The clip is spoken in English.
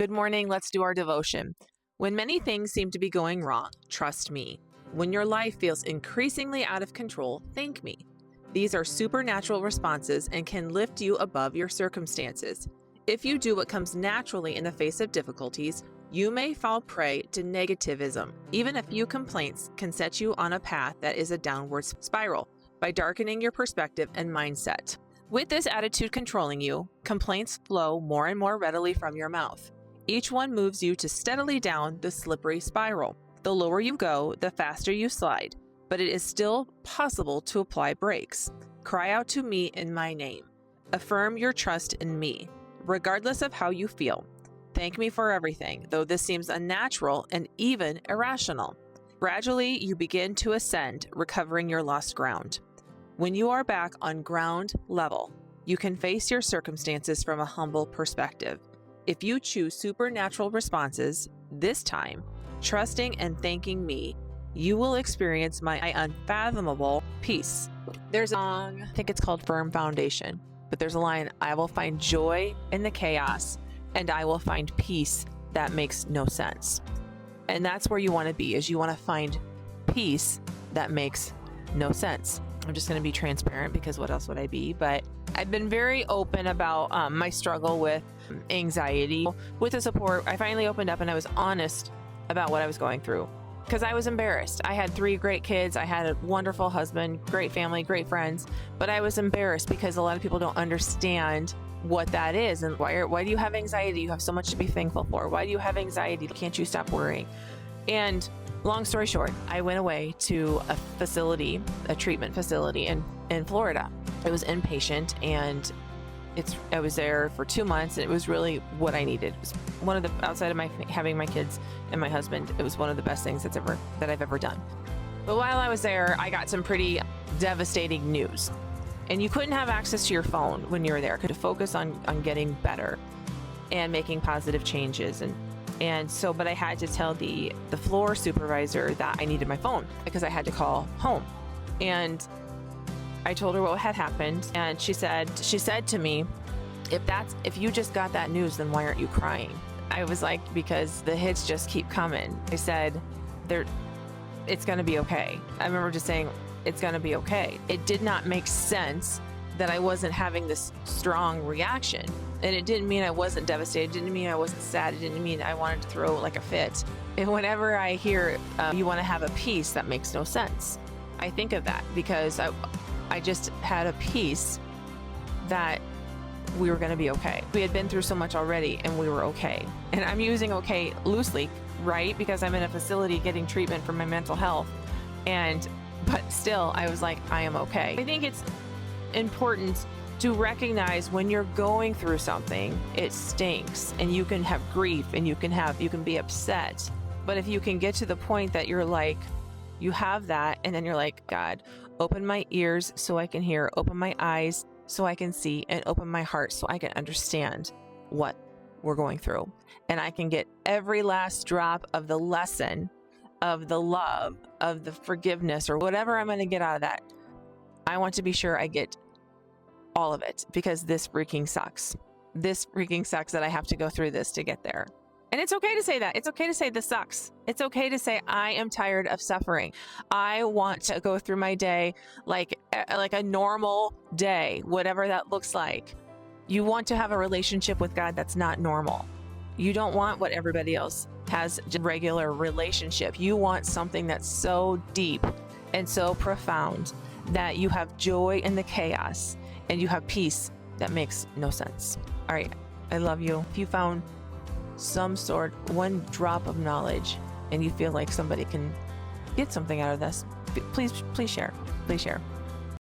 Good morning. Let's do our devotion. When many things seem to be going wrong, trust me. When your life feels increasingly out of control, thank me. These are supernatural responses and can lift you above your circumstances. If you do what comes naturally in the face of difficulties, you may fall prey to negativism. Even a few complaints can set you on a path that is a downward spiral by darkening your perspective and mindset. With this attitude controlling you, complaints flow more and more readily from your mouth. Each one moves you to steadily down the slippery spiral. The lower you go, the faster you slide, but it is still possible to apply brakes. Cry out to me in my name. Affirm your trust in me, regardless of how you feel. Thank me for everything, though this seems unnatural and even irrational. Gradually, you begin to ascend, recovering your lost ground. When you are back on ground level, you can face your circumstances from a humble perspective. If you choose supernatural responses this time, trusting and thanking me, you will experience my unfathomable peace. There's a song, I think it's called Firm Foundation, but there's a line, I will find joy in the chaos, and I will find peace that makes no sense. And that's where you want to be, is you want to find peace that makes no sense. I'm just going to be transparent because what else would I be? But I've been very open about my struggle with anxiety. With the support, I finally opened up and I was honest about what I was going through because I was embarrassed. I had 3 great kids. I had a wonderful husband, great family, great friends, but I was embarrassed because a lot of people don't understand what that is. And why do you have anxiety? You have so much to be thankful for. Why do you have anxiety? Can't you stop worrying? And long story short, I went away to a facility, a treatment facility in Florida. It was inpatient, and I was there for 2 months, and it was really what I needed. It was one of the, outside of having my kids and my husband, it was one of the best things that I've ever done. But while I was there, I got some pretty devastating news. And you couldn't have access to your phone when you were there. Could focus on getting better and making positive changes. But I had to tell the floor supervisor that I needed my phone because I had to call home. And I told her what had happened, and she said to me, if you just got that news, then why aren't you crying? I was like, because the hits just keep coming. I said, it's going to be okay. I remember just saying, it's going to be okay. It did not make sense that I wasn't having this strong reaction. And it didn't mean I wasn't devastated. It didn't mean I wasn't sad. It didn't mean I wanted to throw like a fit. And whenever I hear you want to have a peace, that makes no sense. I think of that because I just had a peace that we were going to be okay. We had been through so much already and we were okay. And I'm using okay loosely, right? Because I'm in a facility getting treatment for my mental health. But still, I was like, I am okay. I think it's important to recognize when you're going through something, it stinks, and you can have grief and you can be upset. But if you can get to the point that you're like, you have that, and then you're like, God, open my ears so I can hear, open my eyes so I can see, and open my heart so I can understand what we're going through. And I can get every last drop of the lesson, of the love, of the forgiveness, or whatever I'm going to get out of that. I want to be sure I get all of it because this freaking sucks. This freaking sucks that I have to go through this to get there. And it's okay to say that. It's okay to say this sucks. It's okay to say I am tired of suffering. I want to go through my day like a normal day, whatever that looks like. You want to have a relationship with God that's not normal. You don't want what everybody else has, just regular relationship. You want something that's so deep and so profound that you have joy in the chaos and you have peace that makes no sense. All right. I love you. If you found one drop of knowledge and you feel like somebody can get something out of this, please share.